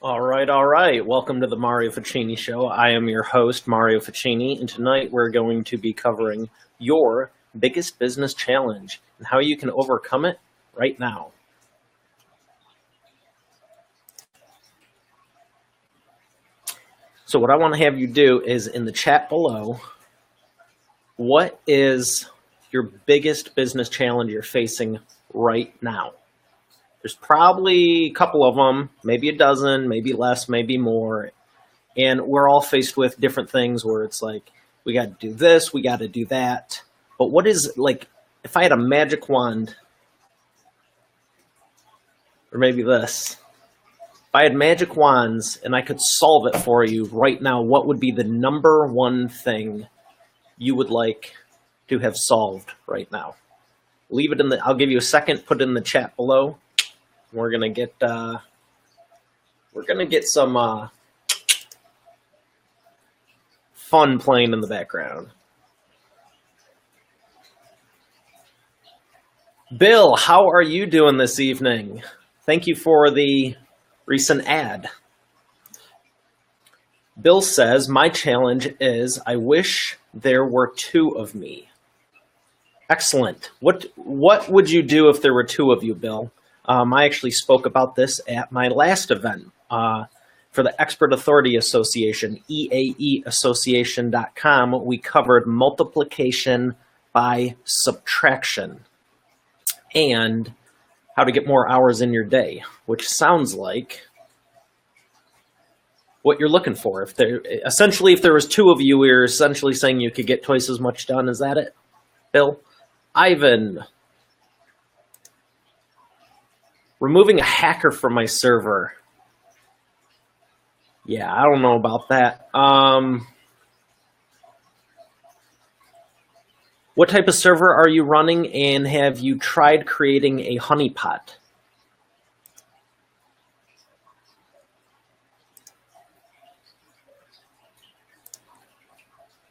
All right, all right. Welcome to the Mario Ficini Show. I am your host, Mario Ficini, and tonight we're going to be covering your biggest business challenge and how you can overcome it right now. So what I want to have you do is in the chat below, what is your biggest business challenge you're facing right now? There's probably a couple of them, maybe a dozen, maybe less, maybe more. And we're all faced with different things where it's like, we got to do this, we got to do that. But what is, like, if I had a magic wand, or maybe this, if I had magic wands and I could solve it for you right now, what would be the number one thing you would like to have solved right now? Leave it in the, I'll give you a second, put it in the chat below. We're gonna get some fun playing in the background. Bill, how are you doing this evening? Thank you for the recent ad. Bill says, my challenge is I wish there were two of me. Excellent. What would you do if there were two of you, Bill? I actually spoke about this at my last event for the Expert Authority Association, EAEassociation.com. We covered multiplication by subtraction and how to get more hours in your day, which sounds like what you're looking for. If there was two of you, we were essentially saying you could get twice as much done. Is that it, Bill? Ivan. Removing a hacker from my server. Yeah, I don't know about that. What type of server are you running, and have you tried creating a honeypot?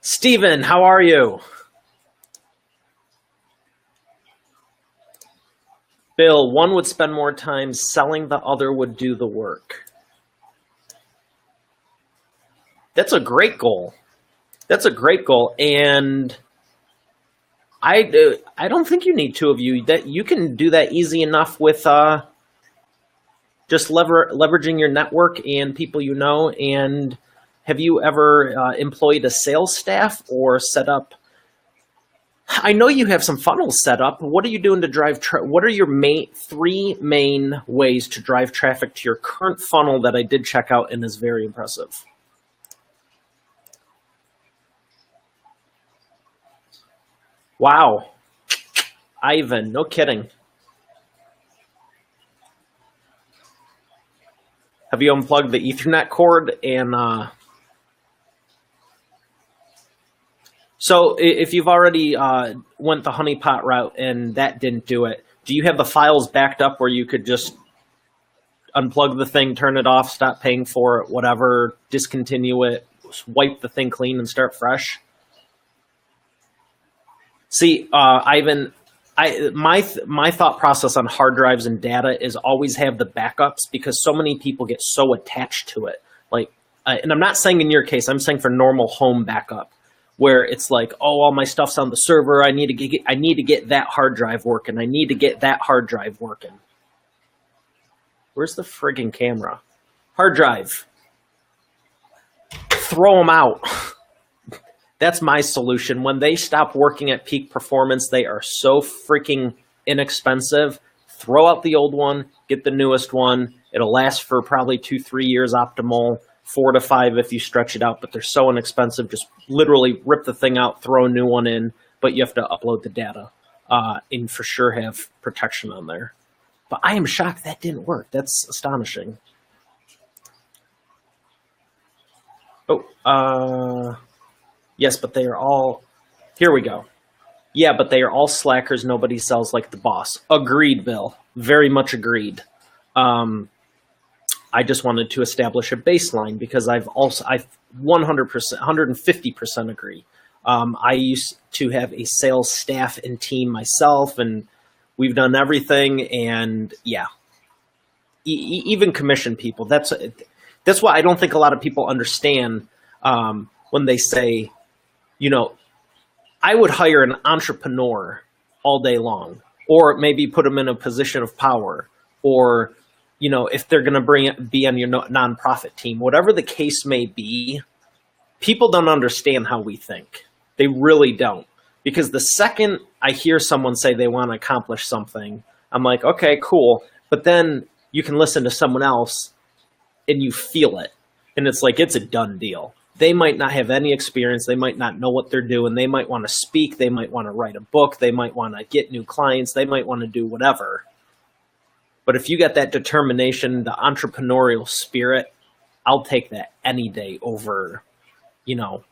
Steven, how are you? Bill, one would spend more time selling, the other would do the work. That's a great goal. That's a great goal. And I don't think you need two of you. That you can do that easy enough with just leveraging your network and people you know. And have you ever employed a sales staff or set up? I know you have some funnels set up. What are you doing to drive what are your three main ways to drive traffic to your current funnel that I did check out and is very impressive? Wow. Ivan, no kidding. Have you unplugged the Ethernet cord and so if you've already went the honeypot route and that didn't do it, do you have the files backed up where you could just unplug the thing, turn it off, stop paying for it, whatever, discontinue it, wipe the thing clean and start fresh? See, Ivan, my thought process on hard drives and data is always have the backups because so many people get so attached to it. Like, and I'm not saying in your case, I'm saying for normal home backup, where it's like, oh, all my stuff's on the server. I need to get that hard drive working. I need to get that hard drive working. Where's the friggin' camera? Hard drive. Throw them out. That's my solution. When they stop working at peak performance, they are so freaking inexpensive. Throw out the old one, get the newest one. It'll last for probably 2-3 years optimal. 4 to 5 if you stretch it out, but they're so inexpensive. Just literally rip the thing out, throw a new one in, but you have to upload the data and for sure have protection on there. But I am shocked that didn't work. That's astonishing. Oh, yes, but they are all, here we go. Yeah, but they are all slackers. Nobody sells like the boss. Agreed, Bill. Very much agreed. I just wanted to establish a baseline because I 100%, 150% agree. I used to have a sales staff and team myself, and we've done everything. And yeah, even commission people. That's why I don't think a lot of people understand when they say, you know, I would hire an entrepreneur all day long, or maybe put them in a position of power, or, you know, if they're going to be on your nonprofit team, whatever the case may be, people don't understand how we think. They really don't. Because the second I hear someone say they want to accomplish something, I'm like, okay, cool. But then you can listen to someone else and you feel it. And it's like, it's a done deal. They might not have any experience. They might not know what they're doing. They might want to speak. They might want to write a book. They might want to get new clients. They might want to do whatever. But if you got that determination, the entrepreneurial spirit, I'll take that any day over, you know,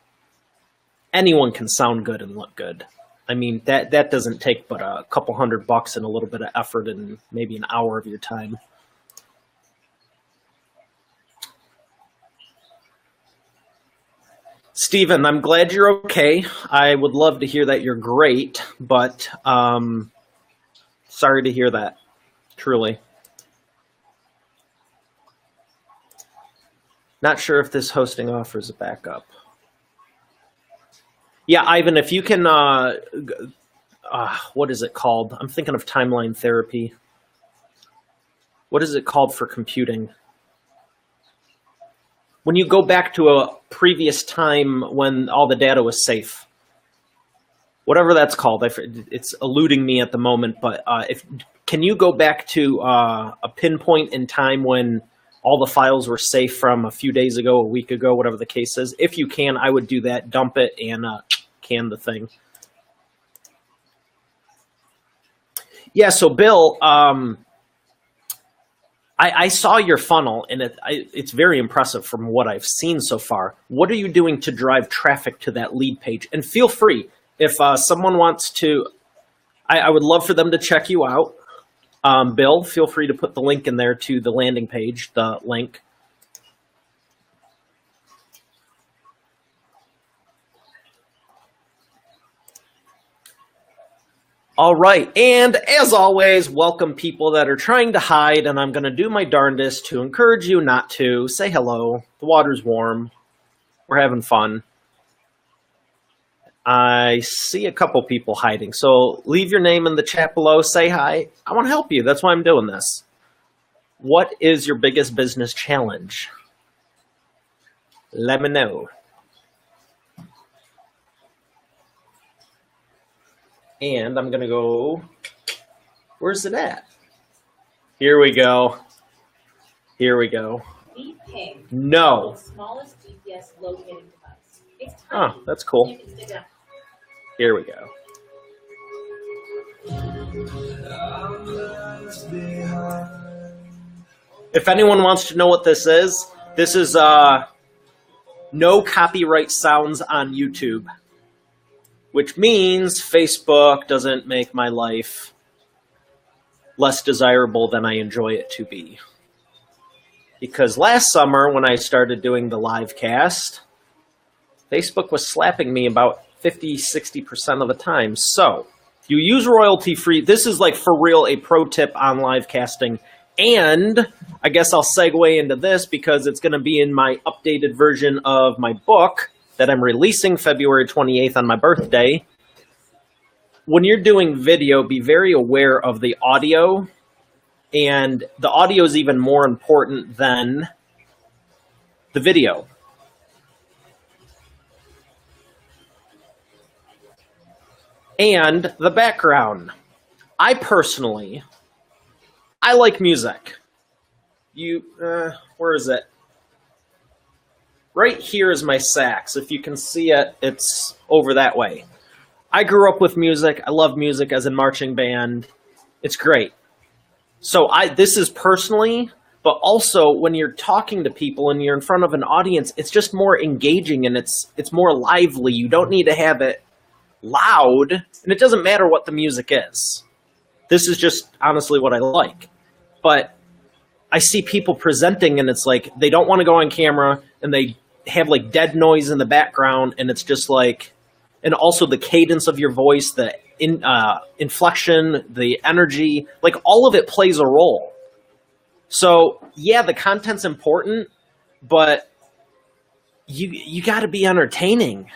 anyone can sound good and look good. I mean, that doesn't take but a couple $100 and a little bit of effort and maybe an hour of your time. Stephen, I'm glad you're okay. I would love to hear that you're great, but sorry to hear that, truly. Not sure if this hosting offers a backup. Yeah, Ivan, if you can, what is it called? I'm thinking of timeline therapy. What is it called for computing? When you go back to a previous time when all the data was safe. Whatever that's called. It's eluding me at the moment, but can you go back to a pinpoint in time when all the files were safe from a few days ago, a week ago, whatever the case is? If you can, I would do that, dump it, and can the thing. Yeah, so Bill, I saw your funnel, and it's very impressive from what I've seen so far. What are you doing to drive traffic to that lead page? And feel free, if someone wants to, I would love for them to check you out. Bill, feel free to put the link in there to the landing page, the link. All right, and as always, welcome people that are trying to hide, and I'm going to do my darndest to encourage you not to. Say hello. The water's warm. We're having fun. I see a couple people hiding, so leave your name in the chat below. Say hi. I want to help you. That's why I'm doing this. What is your biggest business challenge? Let me know. And I'm going to go, where's it at? Here we go. Here we go. Ping. No. The smallest GPS locating device. It's tiny. Oh, that's cool. You can stick it up. Here we go. If anyone wants to know what this is no copyright sounds on YouTube, which means Facebook doesn't make my life less desirable than I enjoy it to be. Because last summer, when I started doing the live cast, Facebook was slapping me about 50-60% of the time. So if you use royalty-free, this is like for real a pro tip on live casting. And I guess I'll segue into this because it's going to be in my updated version of my book that I'm releasing February 28th on my birthday. When you're doing video, be very aware of the audio. And the audio is even more important than the video. And the background. I like music. Where is it? Right here is my sax. If you can see it, it's over that way. I grew up with music. I love music as in marching band. It's great. So this is personally, but also when you're talking to people and you're in front of an audience, it's just more engaging and it's more lively. You don't need to have it loud, and it doesn't matter what the music is. This is just honestly what I like. But I see people presenting and it's like they don't want to go on camera and they have like dead noise in the background, and it's just like, and also the cadence of your voice, the inflection, the energy, like all of it plays a role. So yeah, the content's important, but you got to be entertaining.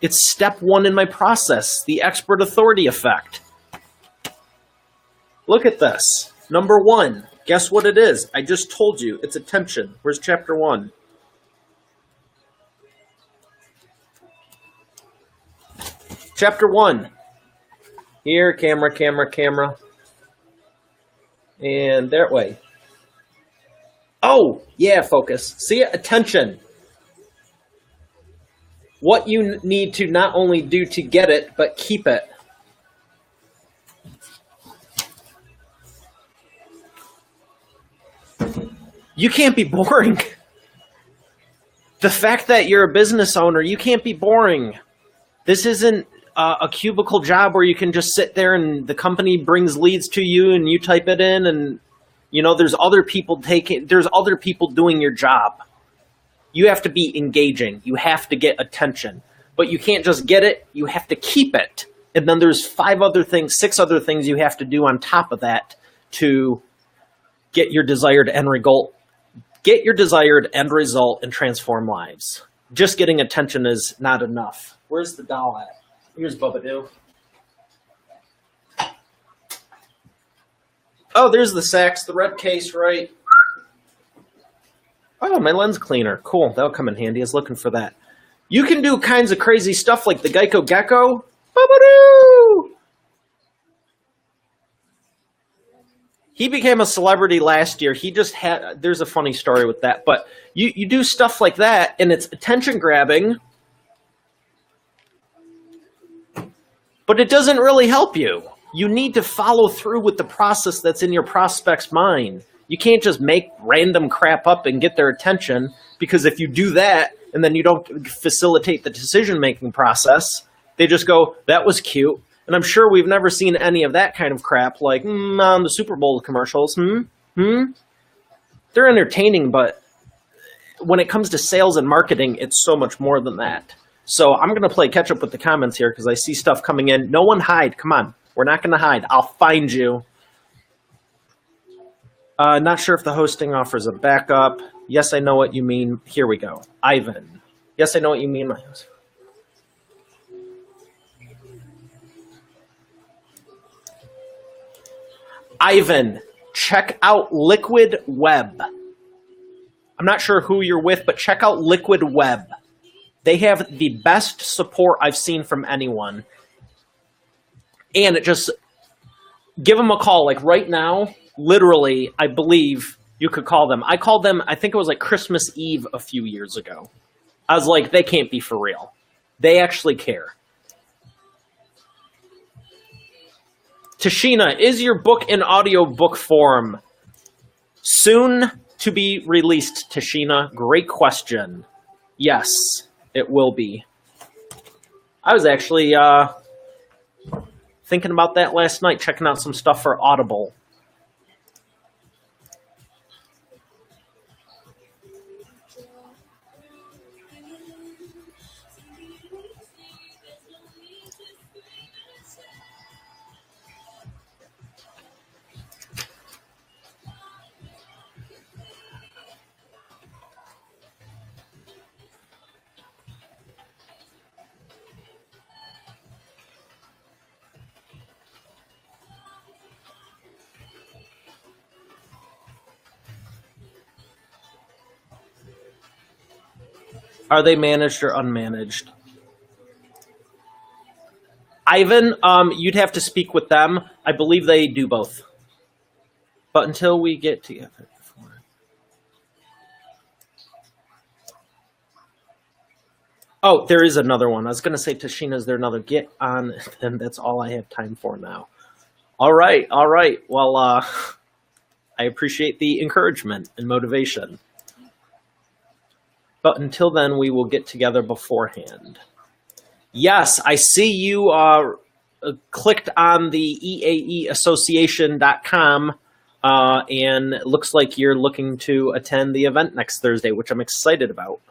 It's step one in my process, the expert authority effect. Look at this. Number one, guess what it is? I just told you, it's attention. Where's chapter one? Chapter one. Here, camera, camera, camera. And that way. Oh, yeah, focus. See it? Attention. What you need to not only do to get it, but keep it. You can't be boring. The fact that you're a business owner, you can't be boring. This isn't a cubicle job where you can just sit there and the company brings leads to you and you type it in and, you know, there's other people doing your job. You have to be engaging. You have to get attention. But you can't just get it, you have to keep it. And then there's 6 other things you have to do on top of that to get your desired end result. Get your desired end result and transform lives. Just getting attention is not enough. Where's the doll at? Here's Bubba Doo. Oh, there's the Saks, the red case, right? Oh, my lens cleaner. Cool, that'll come in handy. I was looking for that. You can do kinds of crazy stuff like the Geico Gecko. Bubba Doo! He became a celebrity last year. He just had, there's a funny story with that, but you do stuff like that and it's attention grabbing, but it doesn't really help you. You need to follow through with the process that's in your prospect's mind. You can't just make random crap up and get their attention, because if you do that and then you don't facilitate the decision-making process, they just go, that was cute. And I'm sure we've never seen any of that kind of crap, like on the Super Bowl commercials. They're entertaining, but when it comes to sales and marketing, it's so much more than that. So I'm going to play catch up with the comments here because I see stuff coming in. No one hide. Come on. We're not going to hide. I'll find you. Not sure if the hosting offers a backup. Yes, I know what you mean. Here we go. Ivan. Yes, I know what you mean, my host. Ivan, check out Liquid Web. I'm not sure who you're with, but check out Liquid Web. They have the best support I've seen from anyone. And it just, give them a call. Like right now, literally, I believe you could call them. I called them, I think it was like Christmas Eve a few years ago. I was like, they can't be for real. They actually care. Tashina, is your book in audiobook form? Soon to be released, Tashina. Great question. Yes, it will be. I was actually thinking about that last night, checking out some stuff for Audible. Are they managed or unmanaged? Ivan, you'd have to speak with them. I believe they do both. But until we get together. Oh, there is another one. I was going to say, Tashina, is there another? Get on, and that's all I have time for now. All right, all right. Well, I appreciate the encouragement and motivation. But until then, we will get together beforehand. Yes, I see you clicked on the eaeassociation.com, and it looks like you're looking to attend the event next Thursday, which I'm excited about.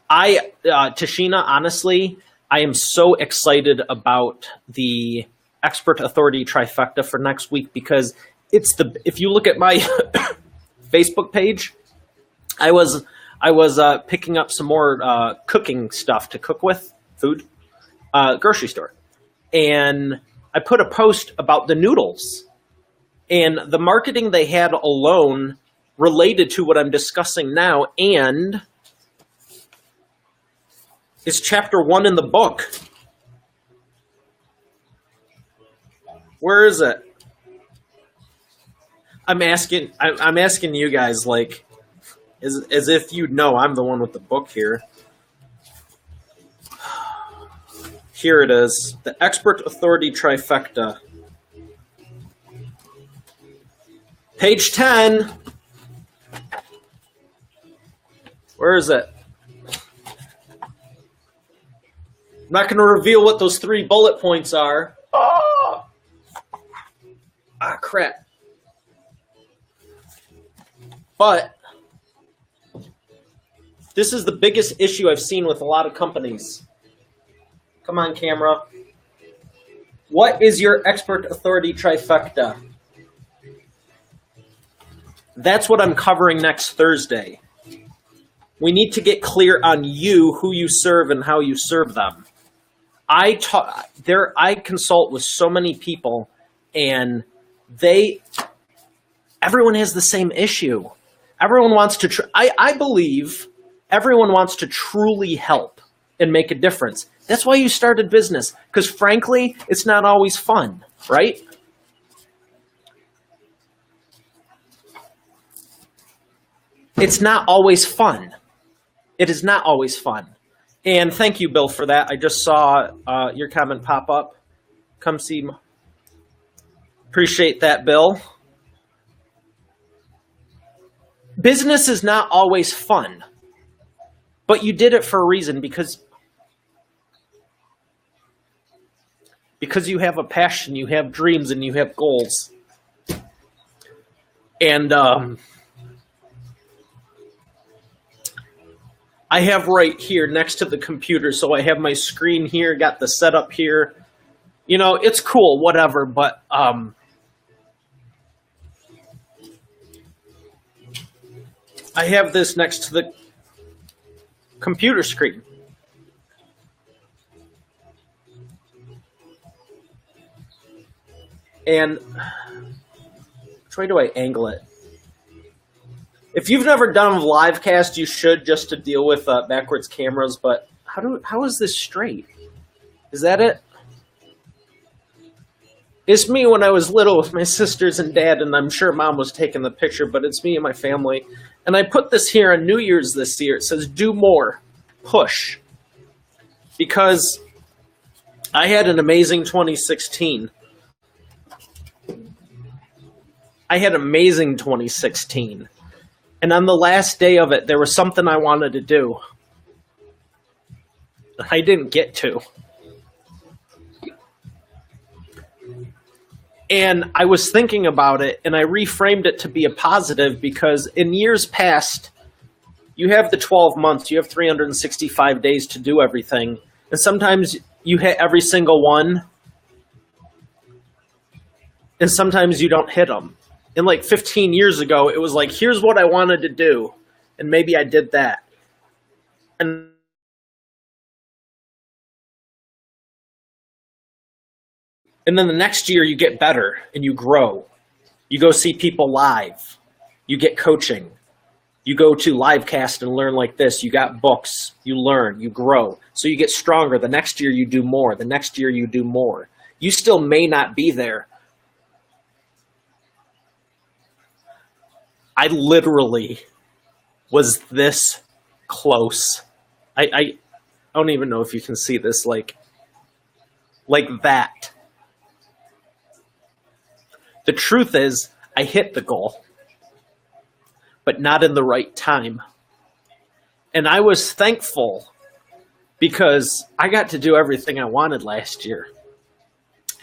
Tashina, honestly, I am so excited about the Expert Authority Trifecta for next week because it's if you look at my Facebook page, I was picking up some more cooking stuff to cook with, food, grocery store, and I put a post about the noodles, and the marketing they had alone related to what I'm discussing now, and it's chapter 1 in the book. Where is it? I'm asking you guys, like, as if you know I'm the one with the book here. Here it is. The Expert Authority Trifecta. Page 10. Where is it? I'm not going to reveal what those 3 bullet points are. Oh! Ah, crap. But this is the biggest issue I've seen with a lot of companies. Come on, camera. What is your expert authority trifecta? That's what I'm covering next Thursday. We need to get clear on you, who you serve, and how you serve them. I consult with so many people, and everyone has the same issue. Everyone wants to. I believe everyone wants to truly help and make a difference. That's why you started business, because frankly, it's not always fun, right? It's not always fun. It is not always fun. And thank you, Bill, for that. I just saw your comment pop up. Come see. Appreciate that, Bill. Business is not always fun, but you did it for a reason, because you have a passion, you have dreams, and you have goals. And I have right here next to the computer, so I have my screen here, got the setup here. You know, it's cool, whatever, but I have this next to the computer screen. And which way do I angle it? If you've never done a live cast, you should, just to deal with backwards cameras. But how is this straight? Is that it? It's me when I was little with my sisters and dad, and I'm sure Mom was taking the picture, but it's me and my family. And I put this here on New Year's this year. It says, do more, push. Because I had an amazing 2016. I had an amazing 2016. And on the last day of it, there was something I wanted to do. I didn't get to. And I was thinking about it, and I reframed it to be a positive, because in years past, you have the 12 months, you have 365 days to do everything. And sometimes you hit every single one, and sometimes you don't hit them. And like 15 years ago, it was like, here's what I wanted to do, and maybe I did that. And then the next year you get better and you grow. You go see people live. You get coaching. You go to Livecast and learn like this. You got books. You learn. You grow. So you get stronger. The next year you do more. The next year you do more. You still may not be there. I literally was this close. I don't even know if you can see this, like that. The truth is, I hit the goal, but not in the right time. And I was thankful, because I got to do everything I wanted last year.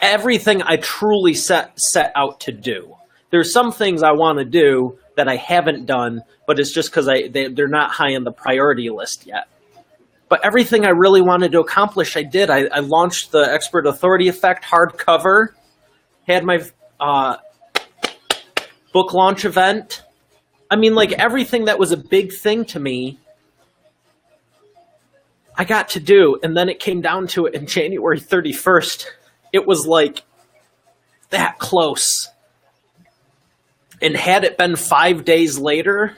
Everything I truly set out to do. There's some things I want to do that I haven't done, but it's just because they're not high on the priority list yet. But everything I really wanted to accomplish, I did. I launched the Expert Authority Effect hardcover, had my book launch event. I mean, like everything that was a big thing to me, I got to do. And then it came down to it in January 31st. It was like that close. And had it been 5 days later,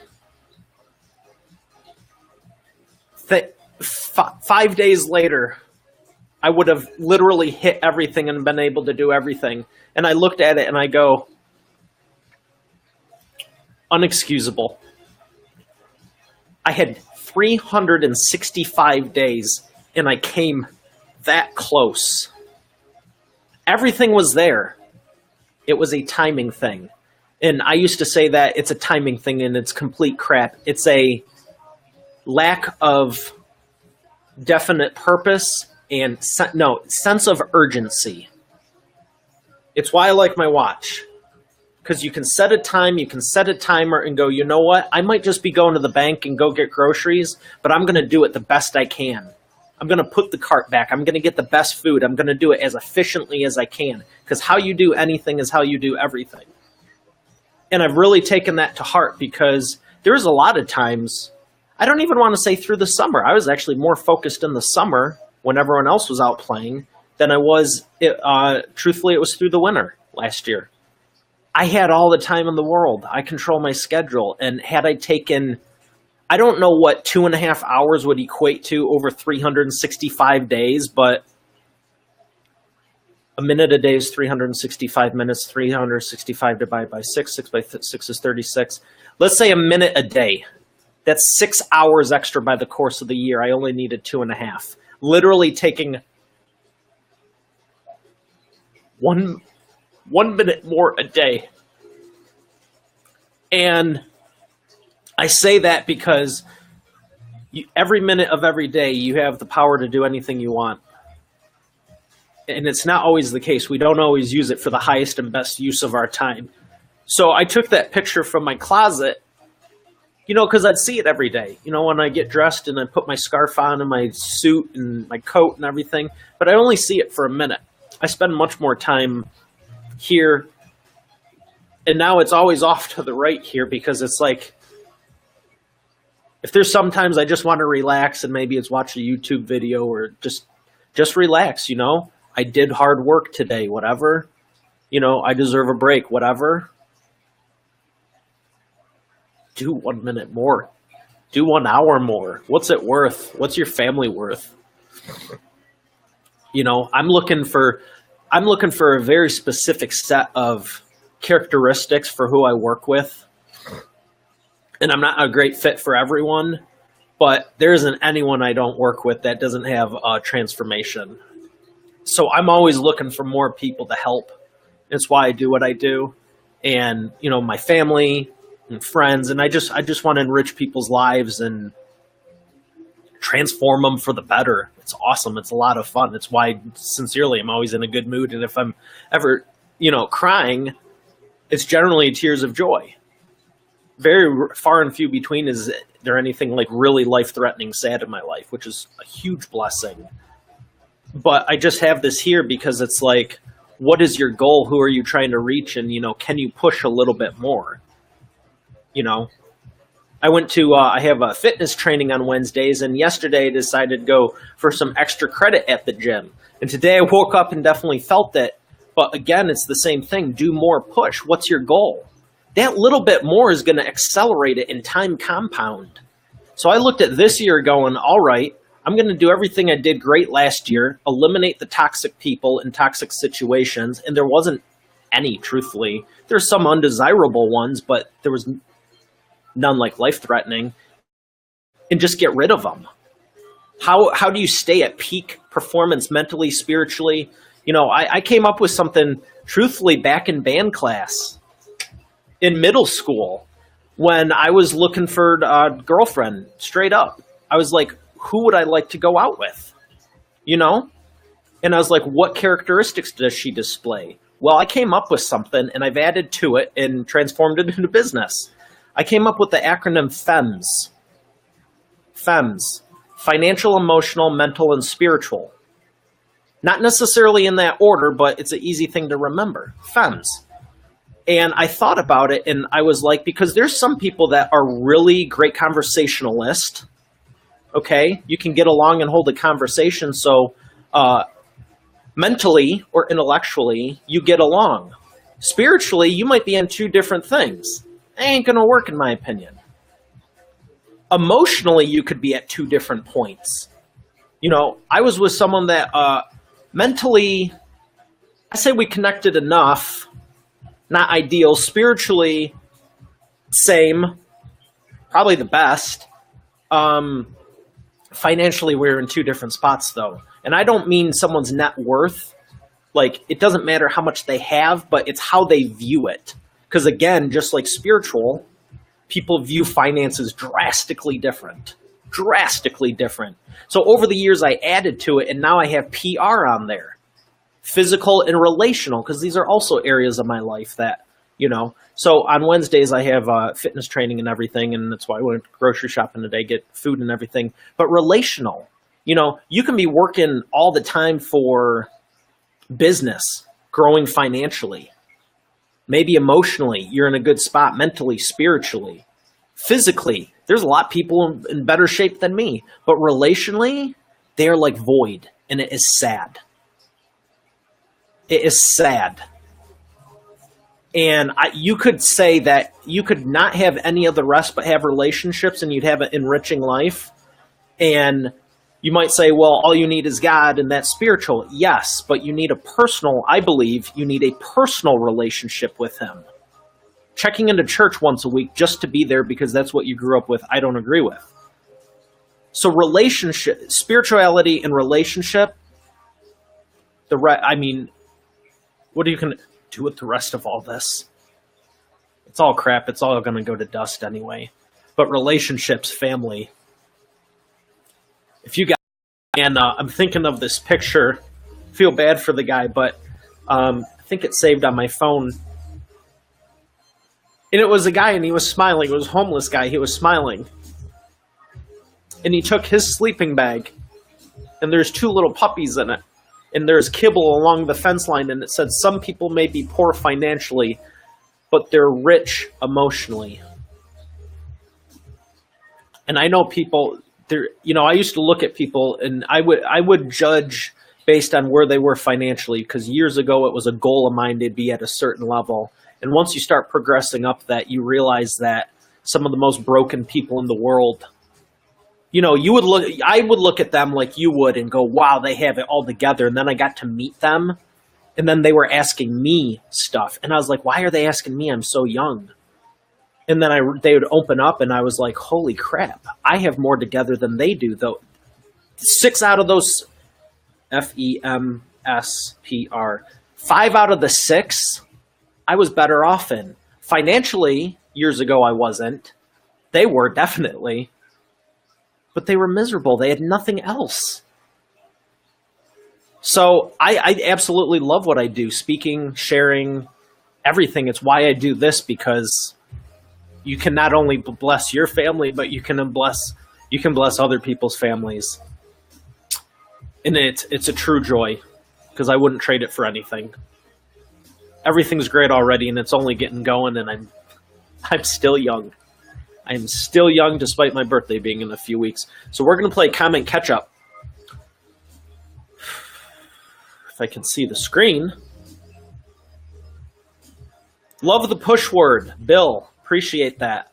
5 days later, I would have literally hit everything and been able to do everything. And I looked at it and I go, unexcusable. I had 365 days and I came that close. Everything was there. It was a timing thing. And I used to say that it's a timing thing and it's complete crap. It's a lack of definite purpose and sense of urgency. It's why I like my watch. Because you can set a time, you can set a timer and go, you know what? I might just be going to the bank and go get groceries, but I'm going to do it the best I can. I'm going to put the cart back. I'm going to get the best food. I'm going to do it as efficiently as I can. Because how you do anything is how you do everything. And I've really taken that to heart because there's a lot of times, I don't even want to say through the summer. I was actually more focused in the summer when everyone else was out playing than I was, truthfully, it was through the winter last year. I had all the time in the world. I control my schedule. And had I taken, I don't know what 2.5 hours would equate to over 365 days, but a minute a day is 365 minutes, 365 divided by 6, 6 by 6 is 36. Let's say a minute a day. That's 6 hours extra by the course of the year. I only needed 2.5. Literally taking one minute more a day. And I say that because every minute of every day, you have the power to do anything you want. And it's not always the case. We don't always use it for the highest and best use of our time. So I took that picture from my closet, because I'd see it every day, when I get dressed and I put my scarf on and my suit and my coat and everything. But I only see it for a minute. I spend much more time here. And now it's always off to the right here because it's like, if there's sometimes I just want to relax and maybe it's watch a YouTube video or just relax, I did hard work today, whatever. I deserve a break, whatever. Do 1 minute more. Do 1 hour more. What's it worth? What's your family worth? I'm looking for a very specific set of characteristics for who I work with. And I'm not a great fit for everyone, but there isn't anyone I don't work with that doesn't have a transformation. So I'm always looking for more people to help. It's why I do what I do. And, my family and friends, and I just want to enrich people's lives and transform them for the better. It's awesome. It's a lot of fun. It's why, sincerely, I'm always in a good mood. And if I'm ever, crying, it's generally tears of joy. Very far and few between is there anything like really life-threatening sad in my life, which is a huge blessing. But I just have this here because it's like, what is your goal? Who are you trying to reach? And, can you push a little bit more? I went to, I have a fitness training on Wednesdays, and yesterday I decided to go for some extra credit at the gym. And today I woke up and definitely felt it. But again, it's the same thing. Do more, push. What's your goal? That little bit more is going to accelerate it in time compound. So I looked at this year going, all right, I'm going to do everything I did great last year, eliminate the toxic people and toxic situations. And there wasn't any, truthfully. There's some undesirable ones, but there was none like life-threatening. And just get rid of them. How do you stay at peak performance mentally, spiritually? I came up with something, truthfully, back in band class in middle school when I was looking for a girlfriend, straight up. I was like, who would I like to go out with? And I was like, what characteristics does she display? Well, I came up with something, and I've added to it and transformed it into business. I came up with the acronym FEMS. FEMS. Financial, emotional, mental, and spiritual. Not necessarily in that order, but it's an easy thing to remember. FEMS. And I thought about it, and I was like, because there's some people that are really great conversationalists. Okay, you can get along and hold a conversation, so mentally or intellectually, you get along. Spiritually, you might be in two different things. It ain't gonna work, in my opinion. Emotionally, you could be at two different points. You know, I was with someone that mentally, I say we connected enough, not ideal. Spiritually, same, probably the best. Financially, we're in two different spots, though. And I don't mean someone's net worth. Like, it doesn't matter how much they have, but it's how they view it. Because, again, just like spiritual, people view finances drastically different. Drastically different. So over the years, I added to it, and now I have PR on there. Physical and relational, because these are also areas of my life that, you know. So on Wednesdays, I have fitness training and everything, and that's why I went grocery shopping today, get food and everything. But relational, you know, you can be working all the time for business, growing financially. Maybe emotionally, you're in a good spot, mentally, spiritually. Physically, there's a lot of people in better shape than me. But relationally, they are like void, and it is sad. It is sad. And you could say that you could not have any of the rest but have relationships, and you'd have an enriching life. And you might say, well, all you need is God, and that's spiritual. Yes, but you need I believe you need a personal relationship with him. Checking into church once a week just to be there because that's what you grew up with, I don't agree with. So relationship, spirituality and relationship, what are you going to do with the rest of all this? It's all crap. It's all going to go to dust anyway. But relationships, family. If you got, and I'm thinking of this picture, feel bad for the guy, but I think it's saved on my phone. And it was a guy, and he was smiling. It was a homeless guy. He was smiling. And he took his sleeping bag, and there's two little puppies in it. And there's kibble along the fence line, and it said, some people may be poor financially, but they're rich emotionally. And I know people, I used to look at people, and I would judge based on where they were financially, because years ago it was a goal of mine to be at a certain level. And once you start progressing up that, you realize that some of the most broken people in the world, I would look at them like you would and go, wow, they have it all together. And then I got to meet them, and then they were asking me stuff. And I was like, why are they asking me? I'm so young. And then they would open up, and I was like, holy crap, I have more together than they do, though. 6 out of those, FEMSPR, 5 out of the 6, I was better off in. Financially, years ago, I wasn't. They were, definitely. But they were miserable. They had nothing else. So I absolutely love what I do. Speaking, sharing, everything. It's why I do this, because you can not only bless your family, but you can bless other people's families. And it's a true joy, because I wouldn't trade it for anything. Everything's great already, and it's only getting going, and I'm still young. I'm still young, despite my birthday being in a few weeks. So we're going to play comment catch-up. If I can see the screen. Love the push word, Bill. Appreciate that.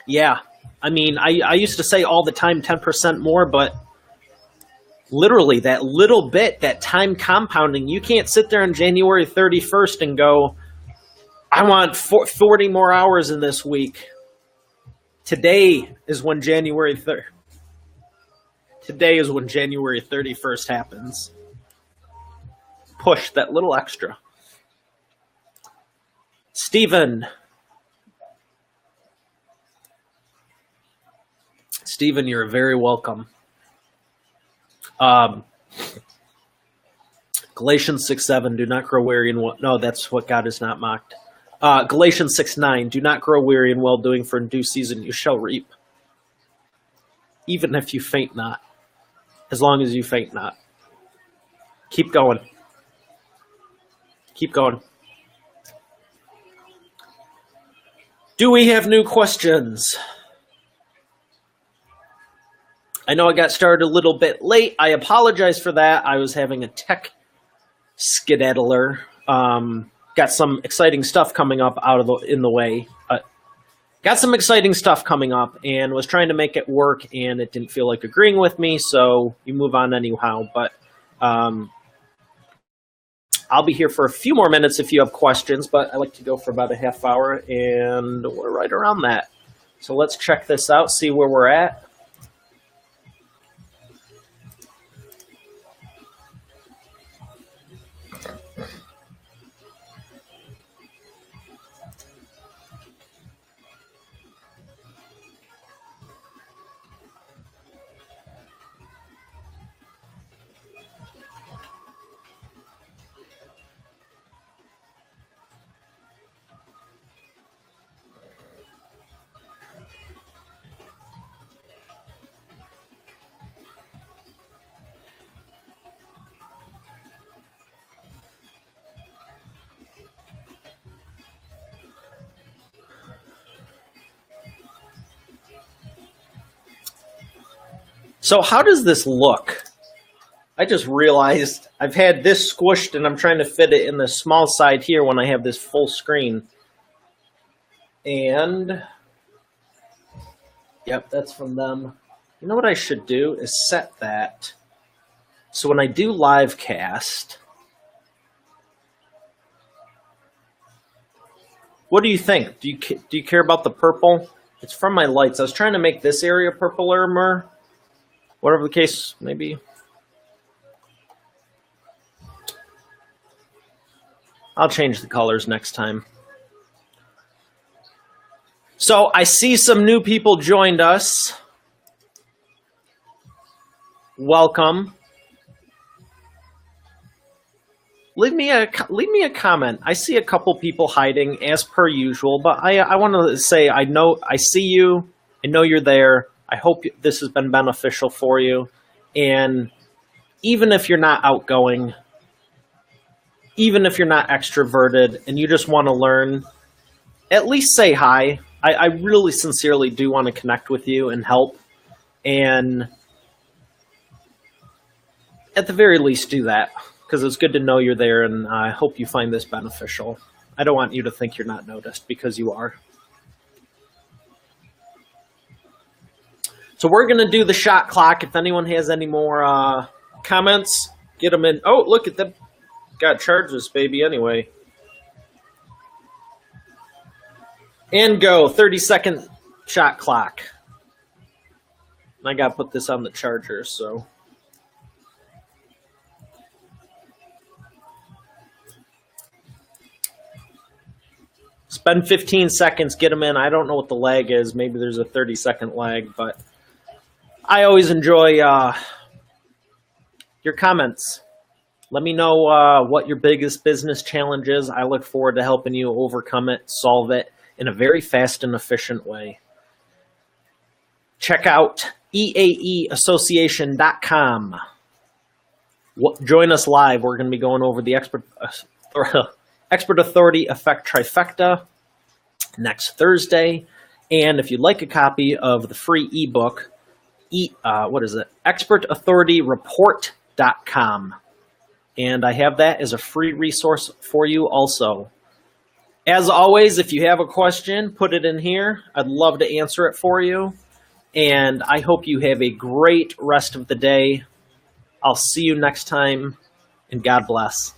Yeah, I mean, I used to say all the time 10% more, but literally that little bit, that time compounding, you can't sit there on January 31st and go, I want 40 more hours in this week. Today is when January 31st happens. Push that little extra. Stephen, you're very welcome. Galatians 6:7, do not grow weary in what? No, that's what God is not mocked. Galatians 6:9, do not grow weary in well-doing, for in due season you shall reap. Even if you faint not. As long as you faint not. Keep going. Keep going. Do we have new questions? I know I got started a little bit late. I apologize for that. I was having a tech skedaddler. Got some exciting stuff coming up in the way. Got some exciting stuff coming up and was trying to make it work, and it didn't feel like agreeing with me, so you move on anyhow. But I'll be here for a few more minutes if you have questions, but I like to go for about a half hour, and we're right around that. So let's check this out, see where we're at. So how does this look? I just realized I've had this squished and I'm trying to fit it in the small side here when I have this full screen. And, yep, that's from them. You know what I should do is set that. So when I do live cast, what do you think? Do you care about the purple? It's from my lights. I was trying to make this area purpler more. Whatever the case may be. I'll change the colors next time. So I see some new people joined us. Welcome. Leave me a comment. I see a couple people hiding as per usual, but I want to say I see you. I know you're there. I hope this has been beneficial for you. And even if you're not outgoing, even if you're not extroverted and you just want to learn, at least say hi. I really sincerely do want to connect with you and help. And at the very least do that, because it's good to know you're there, and I hope you find this beneficial. I don't want you to think you're not noticed, because you are. So we're going to do the shot clock. If anyone has any more comments, get them in. Oh, look at them. Got charges, baby, anyway. And go. 30-second shot clock. I got to put this on the charger, so. Spend 15 seconds, get them in. I don't know what the lag is. Maybe there's a 30-second lag, but I always enjoy your comments. Let me know what your biggest business challenge is. I look forward to helping you overcome it, solve it in a very fast and efficient way. Check out eaeassociation.com. Join us live. We're going to be going over the Expert Authority Effect Trifecta next Thursday. And if you'd like a copy of the free ebook, expertauthorityreport.com. And I have that as a free resource for you also. As always, if you have a question, put it in here. I'd love to answer it for you. And I hope you have a great rest of the day. I'll see you next time, and God bless.